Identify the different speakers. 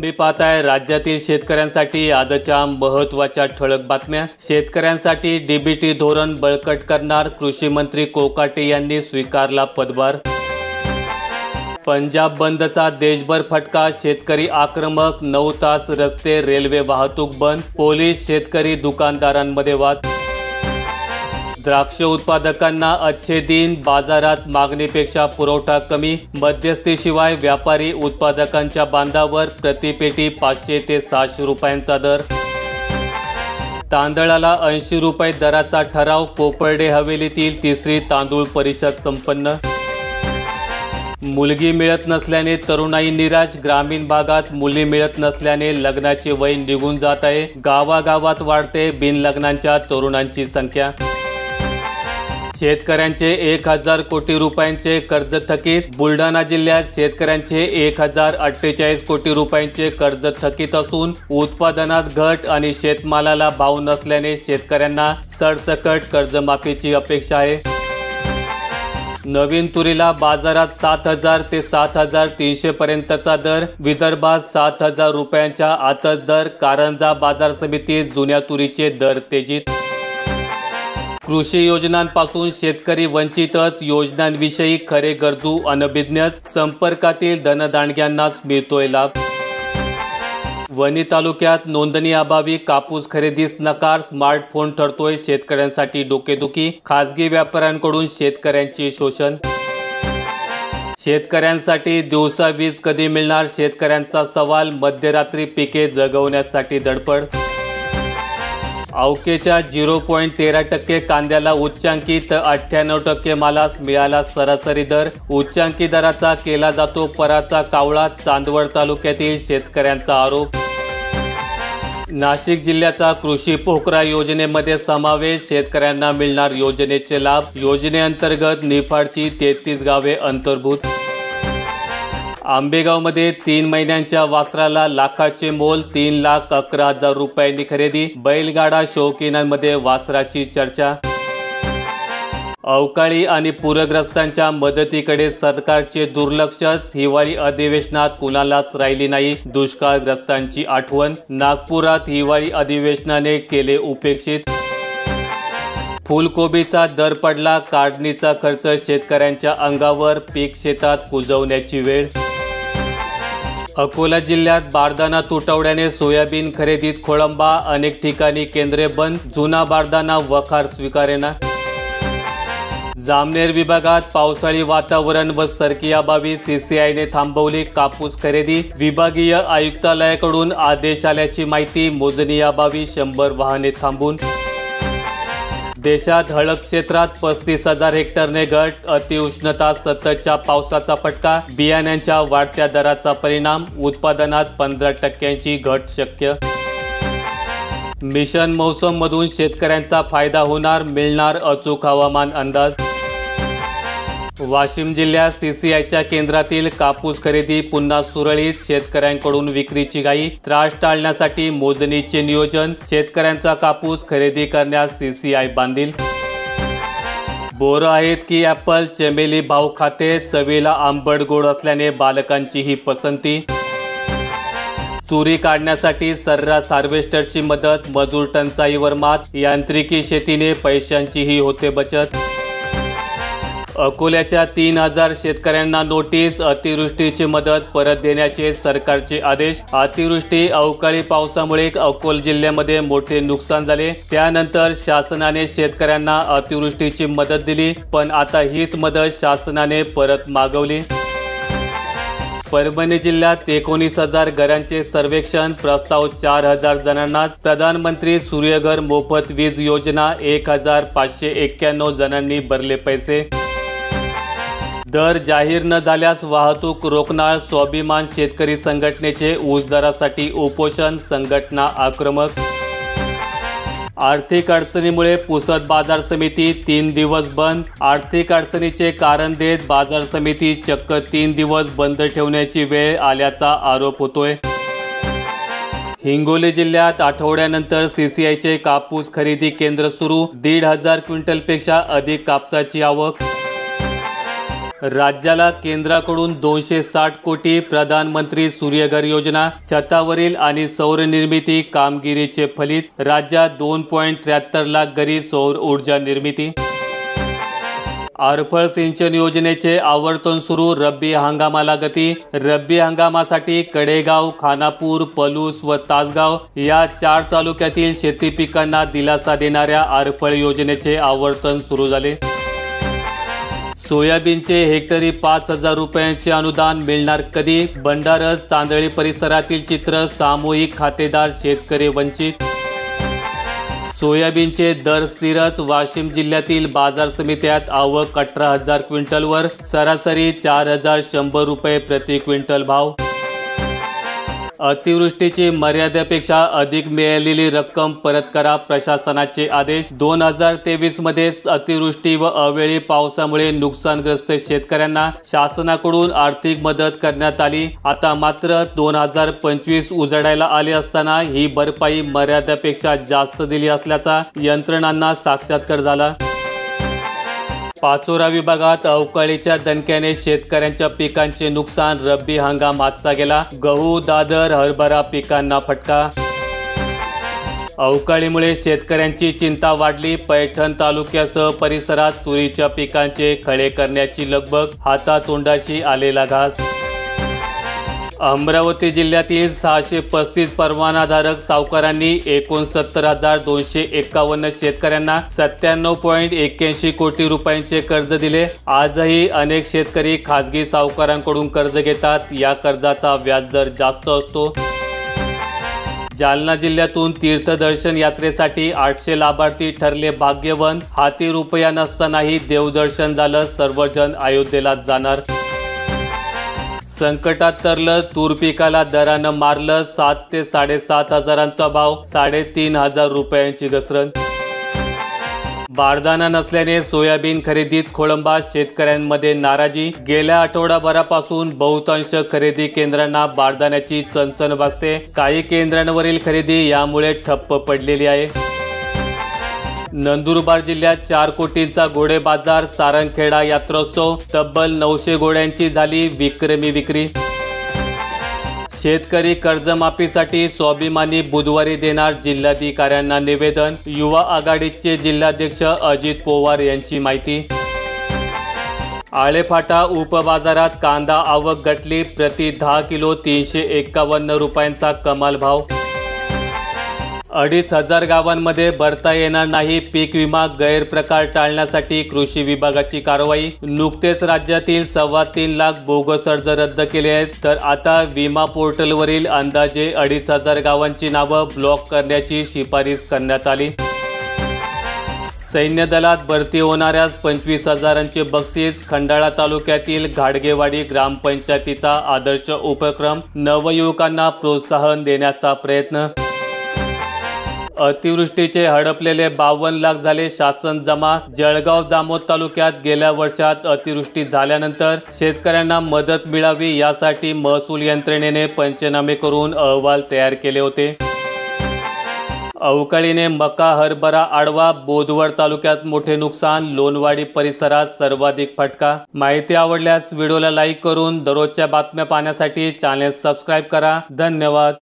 Speaker 1: तुम्ही पाहताय राज्यातील शेतकऱ्यांसाठी आजच्या महत्त्वाच्या ठळक बातम्या। शेतकऱ्यांसाठी डीबीटी धोरण बळकट करणार, कृषी मंत्री कोकाटे यांनी स्वीकारला पदभार। पंजाब बंदचा देशभर फटका, शेतकरी आक्रमक, 9 तास रस्ते रेल्वे वाहतूक बंद, पोलीस शेतकरी दुकानदारांमध्ये वाद। द्राक्ष उत्पादकांना अच्छे दिन, बाजारात मागणीपेक्षा पुरवठा कमी, मध्यस्थीशिवाय व्यापारी उत्पादकांच्या बांधावर प्रतिपेटी 500 ते 600 रुपयांचा दर। तांदळाला 80 रुपये दराचा ठराव, कोपर्डे हवेलीतील तिसरी तांदूळ परिषद संपन्न। मुलगी मिळत नसल्याने तरुणाई निराश, ग्रामीण भागात मुली मिळत नसल्याने लग्नाचे वय निघून जात आहे, गावागावात वाढते बिनलग्नांच्या तरुणांची संख्या। शेतकऱ्यांचे 1000 कोटी रुपयांचे कर्ज थकीत, बुलढाणा जिल्ह्यात शेतकऱ्यांचे 1048 कोटी रुपयांचे कर्ज थकीत असून उत्पादनात घट आणि शेतमालाला भाव नसल्याने शेतकऱ्यांना सरसकट कर्जमाफीची अपेक्षा आहे। नवीन तुरीला बाजारात 7000 ते 7300 पर्यंतचा दर, विदर्भात 7000 रुपयांच्या आतच दर, कारंजा बाजार समितीत जुन्या तुरीचे दर तेजीत। कृषी योजनांपासून शेतकरी वंचितच, योजनांविषयी खरे गरजू अनभिज्ञच, संपर्कातील धनदांडग्यांनाच मिळतोय लाभ। वणी तालुक्यात नोंदणी अभावी कापूस खरेदीस नकार, स्मार्टफोन ठरतोय शेतकऱ्यांसाठी डोकेदुखी, खासगी व्यापाऱ्यांकडून शेतकऱ्यांचे शोषण। शेतकऱ्यांसाठी दिवसा वीज कधी मिळणार, शेतकऱ्यांचा सवाल, मध्यरात्री पिके जगवण्यासाठी धडपड। अवकेच्या 0.13% कांद्याला उच्चांकी तर 98% मालास मिळाला सरासरी दर, उच्चांकी दराचा केला जातो पराचा कावळा, चांदवड तालुक्यातील शेतकऱ्यांचा आरोप। नाशिक जिल्ह्याचा कृषी पोखरा योजनेमध्ये समावेश, शेतकऱ्यांना मिळणार योजनेचे लाभ, योजनेअंतर्गत निफाडची 33 गावे अंतर्भूत। आंबेगावमध्ये 3 महिन्यांच्या वासराला लाखाचे मोल, 3,11,000 रुपयांनी खरेदी, बैलगाडा शौकीनांमध्ये वासराची चर्चा। अवकाळी आणि पूरग्रस्तांच्या मदतीकडे सरकारचे दुर्लक्षच, हिवाळी अधिवेशनात कुणालाच राहिली नाही दुष्काळग्रस्तांची आठवण, नागपुरात हिवाळी अधिवेशनाने केले उपेक्षित। फुलकोबीचा दर पडला, काढणीचा खर्च शेतकऱ्यांच्या अंगावर, पीक शेतात कुजवण्याची वेळ। अकोला जिल्ह्यात बारदाना तुटवड्याने सोयाबीन खरेदीत खोळंबा, अनेक ठिकाणी केंद्रे बंद, जुना बारदाना वखार स्वीकारेना। जामनेर विभागात पावसाळी वातावरण व सरकीअभावी सीसीआयने थांबवली कापूस खरेदी, विभागीय आयुक्तालयाकडून आदेश आल्याची माहिती, मोजणीअभावी 100 वाहने थांबून। देशात हळद क्षेत्रात 35,000 हेक्टरने घट, अतिउष्णता, सततच्या पावसाचा फटका, बियाण्यांच्या वाढत्या दराचा परिणाम, उत्पादनात 15% घट शक्य। मिशन मौसम मधून शेतकऱ्यांचा फायदा होणार, मिळणार अचूक हवामान अंदाज। वाशिम जिल्ह्यात सीसीआयच्या केंद्रातील कापूस खरेदी पुन्हा सुरळीत, शेतकऱ्यांकडून विक्रीची घाई, त्रास टाळण्यासाठी मोजणीचे नियोजन, शेतकऱ्यांचा कापूस खरेदी करण्यास सीसीआय बांधील। बोरं आहेत की ॲपल, चमेली भाव खाते, चवीला आंबट गोड असल्याने बालकांची ही पसंती। तुरी काढण्यासाठी सर्रास हार्वेस्टरची मदत, मजूर टंचाईवर मात, यांत्रिकी शेतीने पैशांचीही होते बचत। अकोल्याच्या 3000 शेतकऱ्यांना नोटीस, अतिवृष्टीची मदत परत देण्याचे सरकारचे आदेश। अतिवृष्टी अवकाळी पावसामुळे अकोला जिल्ह्यामध्ये मोठे नुकसान झाले, त्यानंतर शासनाने शेतकऱ्यांना अतिवृष्टीची मदत दिली, पण आता हीच मदत शासनाने परत मागवली। परभणी जिल्ह्यात 19,000 घरांचे सर्वेक्षण, प्रस्ताव 4000 जणांनाच, प्रधानमंत्री सूर्यघर मोफत वीज योजना, 1591 जणांनी भरले पैसे। दर जाहीर न झाल्यास वाहतूक रोखणार, स्वाभिमान शेतकरी संघटनेचे ऊस दरासाठी उपोषण, संघटना आक्रमक। आर्थिक अडचणीमुळे पुसद बाजार समिती 3 दिवस बंद, आर्थिक अडचणीचे कारण देत बाजार समिती चक्क 3 दिवस बंद ठेवण्याची वेळ आल्याचा आरोप होतोय। हिंगोली जिल्ह्यात आठवड्यानंतर सीसीआयचे कापूस खरेदी केंद्र सुरू, 1,500 क्विंटलपेक्षा अधिक कापसाची आवक। राज्याला केंद्राकडून 260 कोटी प्रधानमंत्री सूर्यघर योजना, छतावरील आणि सौर निर्मिती कामगिरीचे फलित, राज्यात 2.73 लाख घरी सौर ऊर्जा निर्मिती. आरफळ सिंचन योजनेचे आवर्तन सुरू, रब्बी हंगामाला गती. रब्बी हंगामासाठी कडेगाव, खानापूर, पलूस व तासगाव या 4 तालुक्यातील शेती पिकांना दिलासा देणाऱ्या आरफळ योजनेचे आवर्तन सुरू झाले. सोयाबीनचे हेक्टरी 5,000 रुपयांचे अनुदान मिळणार कधी? बंडारज तांदळी परिसरातील चित्र, सामूहिक खातेदार शेतकरी वंचित. सोयाबीनचे दर स्थिरच, वाशिम जिल्ह्यातील बाजार समित्यात आवक 18,000 क्विंटलवर, सरासरी 4,100 रुपये प्रति क्विंटल भाव. अतिवृष्टीची मर्यादेपेक्षा अधिक मिळालेली रक्कम परत करा, प्रशासनाचे आदेश. 2023 मध्येच अतिवृष्टी व अवेळी पावसामुळे नुकसानग्रस्त शेतकऱ्यांना शासनाकडून आर्थिक मदत करण्यात आली. आता मात्र 2025 उजाडायला आले असताना ही भरपाई मर्यादेपेक्षा जास्त दिली असल्याचा यंत्रणांना साक्षात्कार झाला. पाचोरा विभागात अवकाळीच्या दणक्याने शेतकऱ्यांच्या पिकांचे नुकसान, रब्बी हंगाम हातचा गेला. गहू, दादर, हरभरा पिकांना फटका. अवकाळीमुळे शेतकऱ्यांची चिंता वाढली. पैठण तालुक्यासह परिसरात तुरीच्या पिकांचे खळे करण्याची लगबग, हातातोंडाशी आलेला घास. अमरावती जिल्ह्यातील 635 परवानाधारक सावकारांनी 69,251 शेतकऱ्यांना 97.81 कोटी रुपयांचे कर्ज दिले. आजही अनेक शेतकरी खाजगी सावकारांकडून कर्ज घेतात. या कर्जाचा व्याजदर जास्त असतो. जालना जिल्ह्यातून तीर्थदर्शन यात्रेसाठी 800 लाभार्थी ठरले भाग्यवान. हाती रुपया नसतानाही देवदर्शन झालं, सर्वजण अयोध्येला जाणार. संकटात तरलं तूर पिकाला दरानं मारलं, 7 ते 7.5 हजारांचा भाव, 3,500 रुपयांची घसरण. बारदाना नसल्याने सोयाबीन खरेदीत खोळंबा, शेतकऱ्यांमध्ये नाराजी. गेल्या आठवडाभरापासून बहुतांश खरेदी केंद्रांना बारदाण्याची चणचण भासते. काही केंद्रांवरील खरेदी यामुळे ठप्प पडलेली आहे. नंदुरबार जिल्ह्यात 4 कोटींचा घोडे बाजार, सारंगखेडा यात्रोत्सव, तब्बल 900 घोड्यांची झाली विक्रमी विक्री. शेतकरी कर्जमाफीसाठी स्वाभिमानी बुधवारी देणार, जिल्हाधिकाऱ्यांना निवेदन. युवा आघाडीचे जिल्हाध्यक्ष अजित पवार यांची माहिती. आळेफाटा उपबाजारात कांदा आवक घटली, प्रति 10 किलो 351 रुपयांचा कमाल भाव. 2,500 गावांमध्ये भरता येणार नाही पीक विमा, गैरप्रकार टाळण्यासाठी कृषी विभागाची कारवाई. नुकतेच राज्यातील 3.25 लाख बोगस अर्ज रद्द केले आहेत, तर आता विमा पोर्टलवरील अंदाजे 2,500 गावांची नावं ब्लॉक करण्याची शिफारस करण्यात आली. सैन्य दलात भरती होणाऱ्यास 25,000चे बक्षीस. खंडाळा तालुक्यातील घाडगेवाडी ग्रामपंचायतीचा आदर्श उपक्रम, नवयुवकांना प्रोत्साहन देण्याचा प्रयत्न. अतिवृष्टीचे हडपलेले 52 लाख झाले शासन जमा. जळगाव जामोद तालुक्यात गेल्या वर्षात अतिवृष्टी झाल्यानंतर शेतकऱ्यांना मदत मिळावी यासाठी महसूल यंत्रणेने पंचनामे करून अहवाल तयार केले होते. अवकाळीने मका, हरभरा आडवा. बोदवड तालुक्यात मोठे नुकसान, लोणवाडी परिसरात सर्वाधिक फटका. माहिती आवडल्यास व्हिडिओला लाईक करून दररोजच्या बातम्या पाहण्यासाठी चॅनल सबस्क्राईब करा. धन्यवाद.